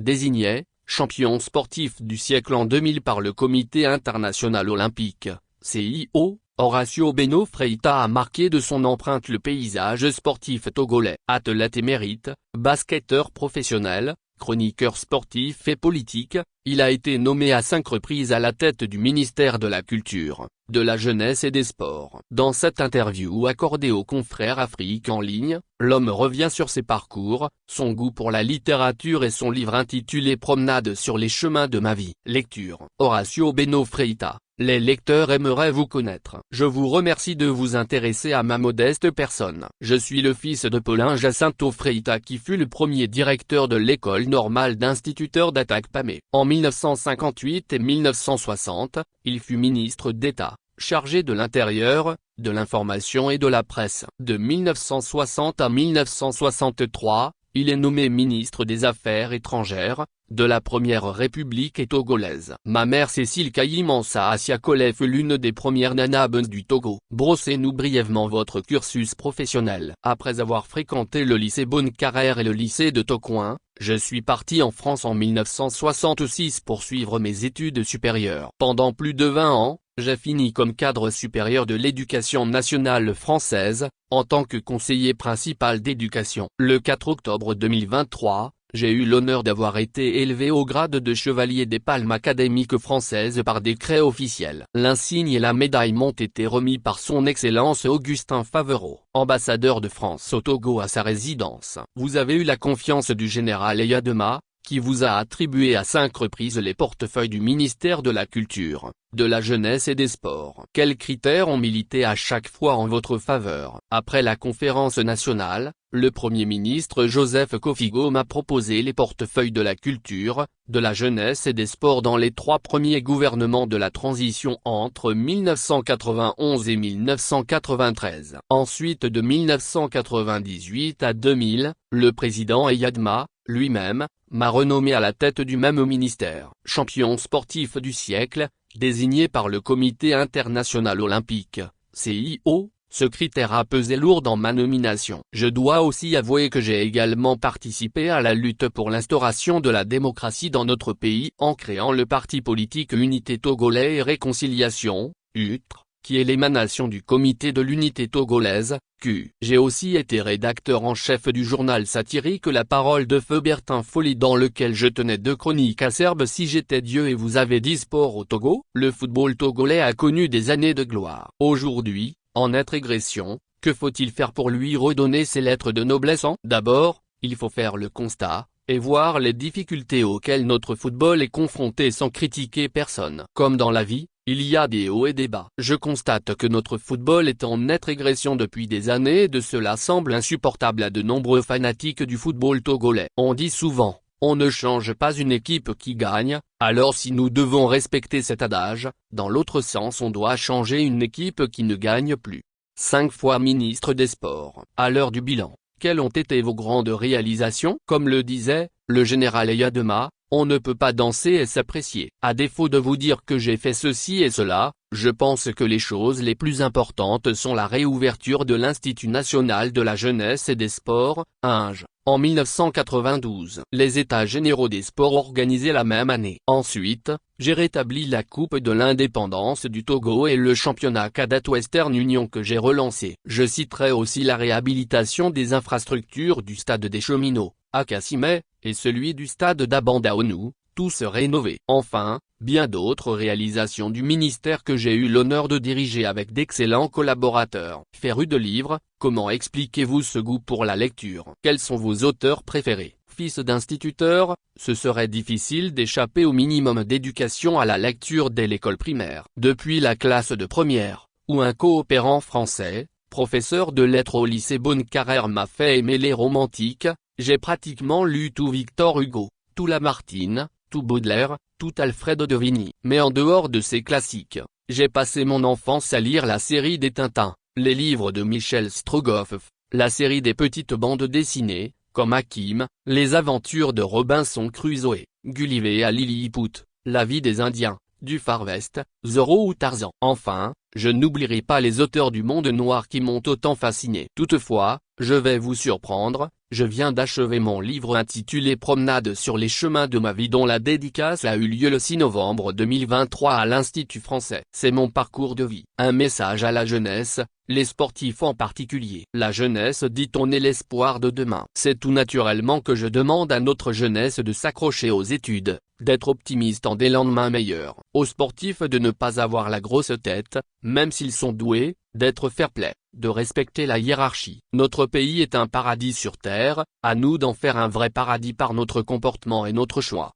Désigné champion sportif du siècle en 2000 par le Comité international olympique, CIO, Horacio Beno Freita a marqué de son empreinte le paysage sportif togolais. Athlète émérite, basketteur professionnel, chroniqueur sportif et politique, il a été nommé à 5 reprises à la tête du ministère de la Culture, de la Jeunesse et des Sports. Dans cette interview accordée aux confrères Afrique en ligne, l'homme revient sur ses parcours, son goût pour la littérature et son livre intitulé Promenade sur les chemins de ma vie. Lecture. Horacio Beno Freita. Les lecteurs aimeraient vous connaître. Je vous remercie de vous intéresser à ma modeste personne. Je suis le fils de Paulin Jacinto Freita qui fut le premier directeur de l'école normale d'instituteurs d'Atakpamé. En 1958 et 1960, il fut ministre d'État, chargé de l'Intérieur, de l'Information et de la Presse. De 1960 à 1963, il est nommé ministre des Affaires étrangères, de la Première République togolaise. Ma mère Cécile Kayimansa Asiakole fut l'une des premières nanabes du Togo. Brossez-nous brièvement votre cursus professionnel. Après avoir fréquenté le lycée Bonne-Carrère et le lycée de Tocoin, je suis parti en France en 1966 pour suivre mes études supérieures. Pendant plus de 20 ans, j'ai fini comme cadre supérieur de l'éducation nationale française, en tant que conseiller principal d'éducation. Le 4 octobre 2023, j'ai eu l'honneur d'avoir été élevé au grade de chevalier des Palmes académiques françaises par décret officiel. L'insigne et la médaille m'ont été remis par son Excellence Augustin Favereau, ambassadeur de France au Togo à sa résidence. Vous avez eu la confiance du général Eyadema, qui vous a attribué à 5 reprises les portefeuilles du ministère de la Culture, de la Jeunesse et des Sports. Quels critères ont milité à chaque fois en votre faveur? Après la conférence nationale, le Premier ministre Joseph Kofigo m'a proposé les portefeuilles de la Culture, de la Jeunesse et des Sports dans les 3 premiers gouvernements de la transition entre 1991 et 1993. Ensuite de 1998 à 2000, le président Eyadema, lui-même, m'a renommé à la tête du même ministère. Champion sportif du siècle, désigné par le Comité international olympique, CIO, ce critère a pesé lourd dans ma nomination. Je dois aussi avouer que j'ai également participé à la lutte pour l'instauration de la démocratie dans notre pays en créant le parti politique Unité Togolais et Réconciliation, UTR, qui est l'émanation du Comité de l'Unité Togolaise, Q. J'ai aussi été rédacteur en chef du journal satirique La Parole de Feu Bertin Folly dans lequel je tenais 2 chroniques acerbes Si j'étais Dieu et vous avez dit sport au Togo. Le football togolais a connu des années de gloire. Aujourd'hui, en nette régression, que faut-il faire pour lui redonner ses lettres de noblesse? D'abord, il faut faire le constat, et voir les difficultés auxquelles notre football est confronté sans critiquer personne. Comme dans la vie, il y a des hauts et des bas. Je constate que notre football est en nette régression depuis des années et de cela semble insupportable à de nombreux fanatiques du football togolais. On dit souvent, on ne change pas une équipe qui gagne, alors si nous devons respecter cet adage, dans l'autre sens on doit changer une équipe qui ne gagne plus. 5 fois ministre des Sports. À l'heure du bilan, quelles ont été vos grandes réalisations? Comme le disait le général Eyadema, on ne peut pas danser et s'apprécier. À défaut de vous dire que j'ai fait ceci et cela, je pense que les choses les plus importantes sont la réouverture de l'Institut national de la jeunesse et des sports, INJ, en 1992. Les États généraux des sports organisés la même année. Ensuite, j'ai rétabli la Coupe de l'indépendance du Togo et le championnat cadet Western Union que j'ai relancé. Je citerai aussi la réhabilitation des infrastructures du stade des Cheminots, à Kassimé, et celui du stade d'Abandaonou, tous rénovés. Enfin, bien d'autres réalisations du ministère que j'ai eu l'honneur de diriger avec d'excellents collaborateurs. Féru de livres, comment expliquez-vous ce goût pour la lecture? Quels sont vos auteurs préférés? Fils d'instituteur, ce serait difficile d'échapper au minimum d'éducation à la lecture dès l'école primaire. Depuis la classe de première, où un coopérant français, professeur de lettres au lycée Bonne-Carrère m'a fait aimer les romantiques, j'ai pratiquement lu tout Victor Hugo, tout Lamartine, tout Baudelaire, tout Alfred de Vigny. Mais en dehors de ces classiques, j'ai passé mon enfance à lire la série des Tintins, les livres de Michel Strogoff, la série des petites bandes dessinées, comme Hakim, les aventures de Robinson Crusoe, Gulliver à Lilliput, la vie des Indiens, du Far West, Zorro ou Tarzan. Enfin, Je n'oublierai pas les auteurs du monde noir qui m'ont autant fasciné. Toutefois, je vais vous surprendre, je viens d'achever mon livre intitulé Promenade sur les chemins de ma vie dont la dédicace a eu lieu le 6 novembre 2023 à l'Institut français. C'est mon parcours de vie. Un message à la jeunesse, les sportifs en particulier. La jeunesse dit-on est l'espoir de demain. C'est tout naturellement que je demande à notre jeunesse de s'accrocher aux études, d'être optimiste en des lendemains meilleurs. Aux sportifs de ne pas avoir la grosse tête, même s'ils sont doués, d'être fair-play, de respecter la hiérarchie. Notre pays est un paradis sur terre, à nous d'en faire un vrai paradis par notre comportement et notre choix.